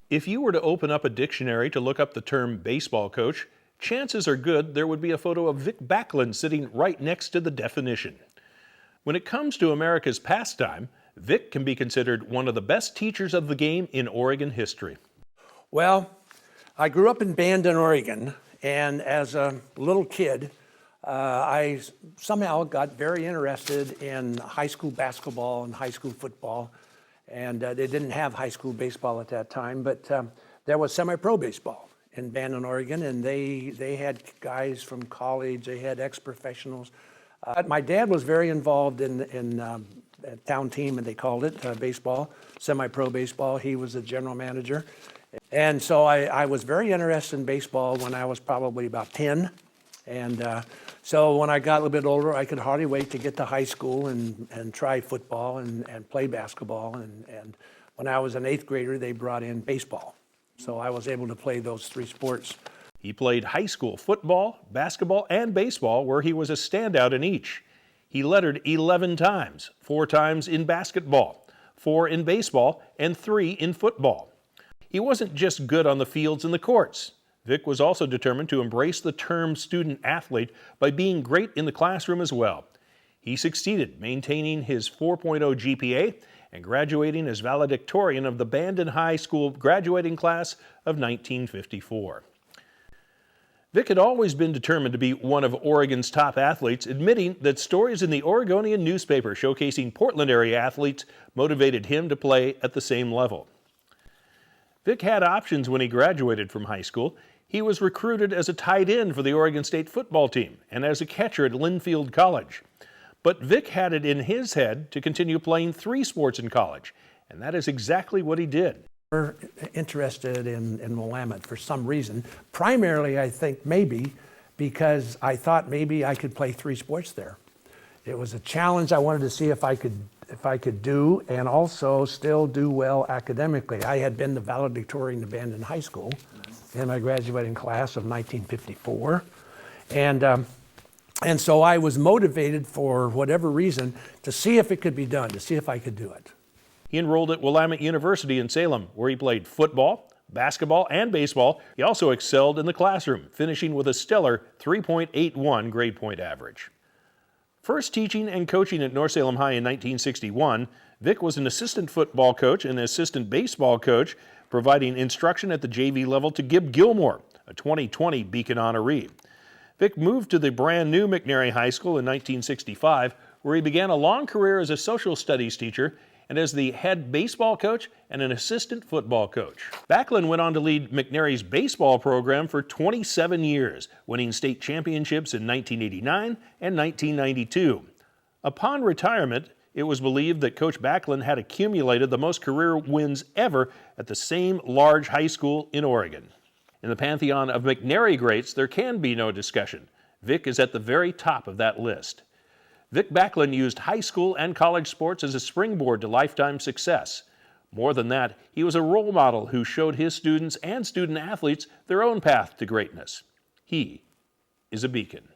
If you were to open up a dictionary to look up the term baseball coach, chances are good there would be a photo of Vic Backlund sitting right next to the definition. When it comes to America's pastime, Vic can be considered one of the best teachers of the game in Oregon history. Well, I grew up in Bandon, Oregon, and as a little kid, I somehow got very interested in high school basketball and high school football. And they didn't have high school baseball at that time, but there was semi-pro baseball in Bandon, Oregon, and they had guys from college, they had ex-professionals. My dad was very involved in a town team, and they called it baseball, semi-pro baseball. He was the general manager. And so I was very interested in baseball when I was probably about 10. And so when I got a little bit older, I could hardly wait to get to high school and try football and play basketball. And when I was an 8th grader, they brought in baseball. So I was able to play those 3 sports. He played high school football, basketball, and baseball, where he was a standout in each. He lettered 11 times, 4 times in basketball, 4 in baseball, and 3 in football. He wasn't just good on the fields and the courts. Vic was also determined to embrace the term student athlete by being great in the classroom as well. He succeeded, maintaining his 4.0 GPA and graduating as valedictorian of the Bandon High School graduating class of 1954. Vic had always been determined to be one of Oregon's top athletes, admitting that stories in the Oregonian newspaper showcasing Portland area athletes motivated him to play at the same level. Vic had options when he graduated from high school. He was recruited as a tight end for the Oregon State football team and as a catcher at Linfield College. But Vic had it in his head to continue playing 3 sports in college, and that is exactly what he did. We're interested in Willamette for some reason. Primarily, I think maybe because I thought maybe I could play 3 sports there. It was a challenge I wanted to see if I could do, and also still do well academically. I had been the valedictorian of Bandon High School in my graduating class of 1954. And so I was motivated for whatever reason to see if it could be done, to see if I could do it. He enrolled at Willamette University in Salem, where he played football, basketball, and baseball. He also excelled in the classroom, finishing with a stellar 3.81 grade point average. First teaching and coaching at North Salem High in 1961, Vic was an assistant football coach and assistant baseball coach, providing instruction at the JV level to Gib Gilmore, a 2020 Beacon honoree. Vic moved to the brand new McNary High School in 1965, where he began a long career as a social studies teacher and as the head baseball coach and an assistant football coach. Backlund went on to lead McNary's baseball program for 27 years, winning state championships in 1989 and 1992. Upon retirement, it was believed that Coach Backlund had accumulated the most career wins ever at the same large high school in Oregon. In the pantheon of McNary greats, there can be no discussion. Vic is at the very top of that list. Vic Backlund used high school and college sports as a springboard to lifetime success. More than that, he was a role model who showed his students and student athletes their own path to greatness. He is a beacon.